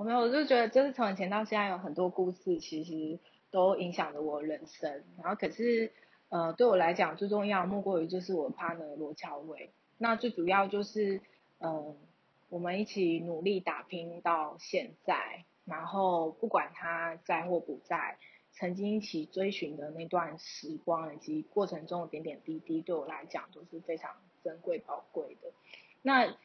没有，我就觉得就是从以前到现在有很多故事，其实都影响了我人生。然后可是对我来讲最重要莫过于就是我 partner 罗乔伟。那最主要就是呃我们一起努力打拼到现在，然后不管他在或不在，曾经一起追寻的那段时光以及过程中的点点滴滴，对我来讲都是非常珍贵宝贵的。那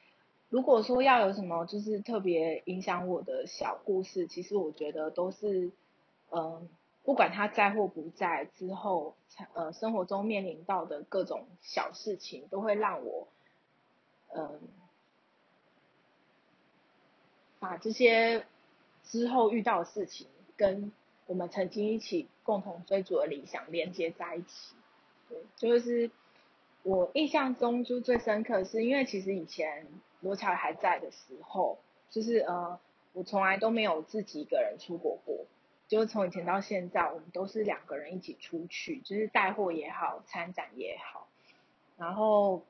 如果说要有什么就是特别影响我的小故事，其实我觉得都是，嗯，不管他在或不在之后，生活中面临到的各种小事情，都会让我，嗯，把这些之后遇到的事情跟我们曾经一起共同追逐的理想连接在一起。对，就是我印象中就最深刻的是，因为其实以前罗乔还在的时候，就是我从来都没有自己一个人出国过，就是从以前到现在，我们都是两个人一起出去，就是带货也好，参展也好。然后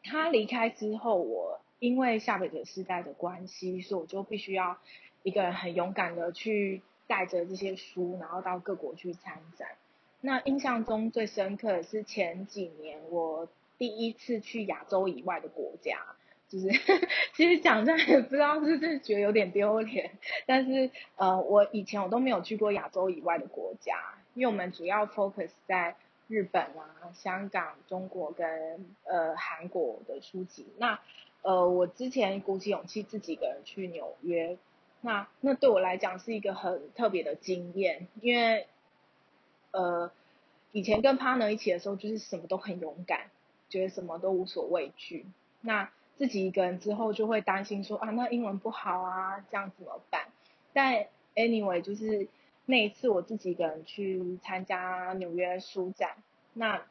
他离开之后，我因为下北泽世代的关系，所以我就必须要一个人很勇敢的去带着这些书，然后到各国去参展。那印象中最深刻的是前几年我第一次去亚洲以外的国家，就是其实讲这样也不知道是不是觉得有点丢脸，但是我以前我都没有去过亚洲以外的国家，因为我们主要 focus 在日本啊、香港、中国跟韩国的书籍。那我之前鼓起勇气自己一个人去纽约，那对我来讲是一个很特别的经验，因为呃，以前跟 partner 一起的时候，就是什么都很勇敢，觉得什么都无所畏惧。那自己一个人之后，就会担心说啊，那英文不好啊，这样怎么办？但 anyway，就是那一次我自己一个人去参加纽约书展，那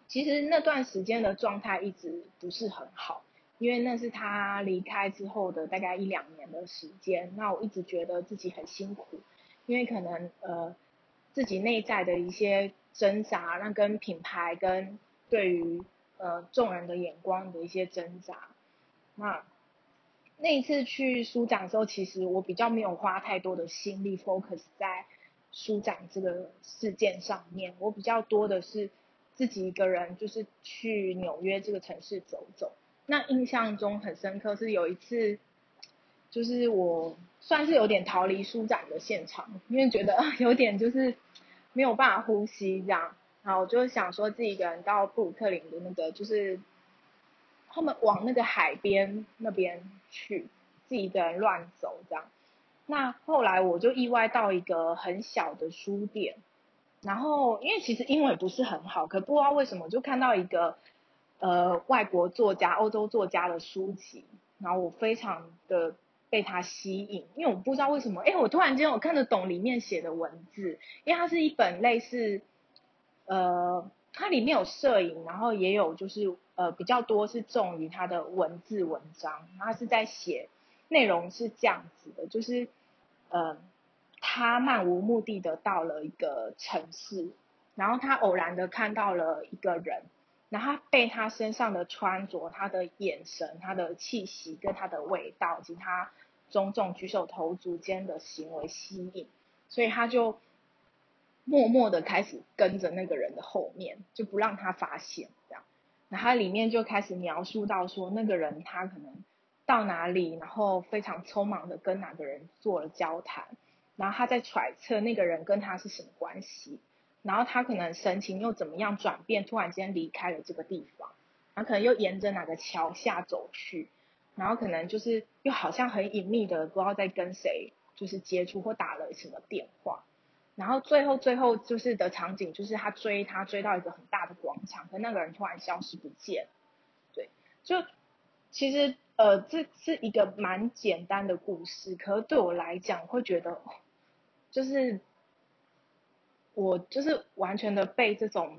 其实那段时间的状态一直不是很好，因为那是他离开之后的大概一两年的时间。那我一直觉得自己很辛苦，因为可能自己内在的一些挣扎，那跟品牌跟对于众人的眼光的一些挣扎。那那一次去书展的时候，其实我比较没有花太多的心力 focus 在书展这个事件上面，我比较多的是自己一个人就是去纽约这个城市走走。那印象中很深刻是有一次，就是我算是有点逃离书展的现场，因为觉得有点就是没有办法呼吸这样，然后我就想说自己一个人到布鲁克林的那个就是他们往那个海边那边去，自己一个人乱走这样。那后来我就意外到一个很小的书店，然后因为其实英文也不是很好，可不知道为什么就看到一个外国作家、欧洲作家的书籍，然后我非常的被他吸引，因为我不知道为什么，我突然间我看得懂里面写的文字，因为它是一本类似它里面有摄影，然后也有就是比较多是重于它的文字文章，它是在写内容是这样子的，就是呃他漫无目的的到了一个城市，然后他偶然的看到了一个人，然后他被他身上的穿着、他的眼神、他的气息跟他的味道，以及他种种举手投足间的行为吸引，所以他就默默的开始跟着那个人的后面，就不让他发现这样。然后里面就开始描述到说，那个人他可能到哪里，然后非常匆忙的跟哪个人做了交谈，然后他在揣测那个人跟他是什么关系，然后他可能神情又怎么样转变，突然间离开了这个地方，然后可能又沿着哪个桥下走去，然后可能就是又好像很隐秘的不知道在跟谁就是接触或打了什么电话。然后最后就是的场景就是他追到一个很大的广场，可那个人突然消失不见。对，就其实这是一个蛮简单的故事，可是对我来讲会觉得就是我就是完全的被这种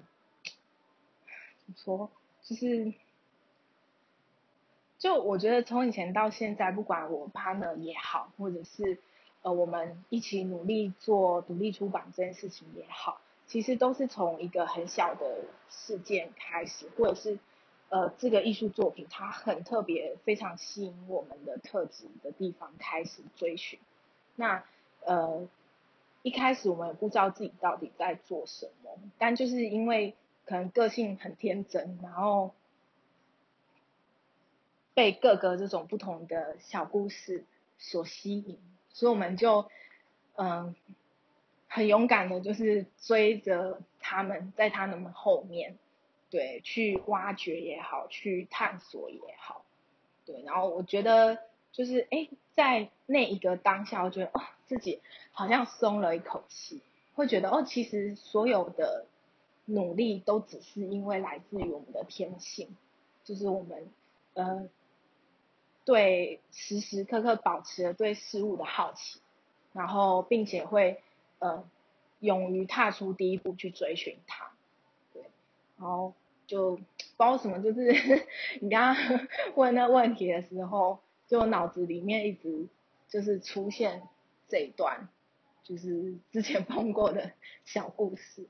怎么说，就是就我觉得从以前到现在，不管我 partner 也好，或者是我们一起努力做独立出版这件事情也好，其实都是从一个很小的事件开始，或者是这个艺术作品它很特别，非常吸引我们的特质的地方开始追寻。那一开始我们也不知道自己到底在做什么，但就是因为可能个性很天真，然后被各个这种不同的小故事所吸引，所以我们就嗯很勇敢的，就是追着他们，在他们后面，对，去挖掘也好，去探索也好，对，然后我觉得就是在那一个当下，我觉得自己好像松了一口气，会觉得其实所有的努力都只是因为来自于我们的天性，就是我们呃对时时刻刻保持了对事物的好奇，然后并且会勇于踏出第一步去追寻它，对，然后就不知道为什么，就是你刚刚问那问题的时候，就我脑子里面一直就是出现这一段，就是之前碰过的小故事。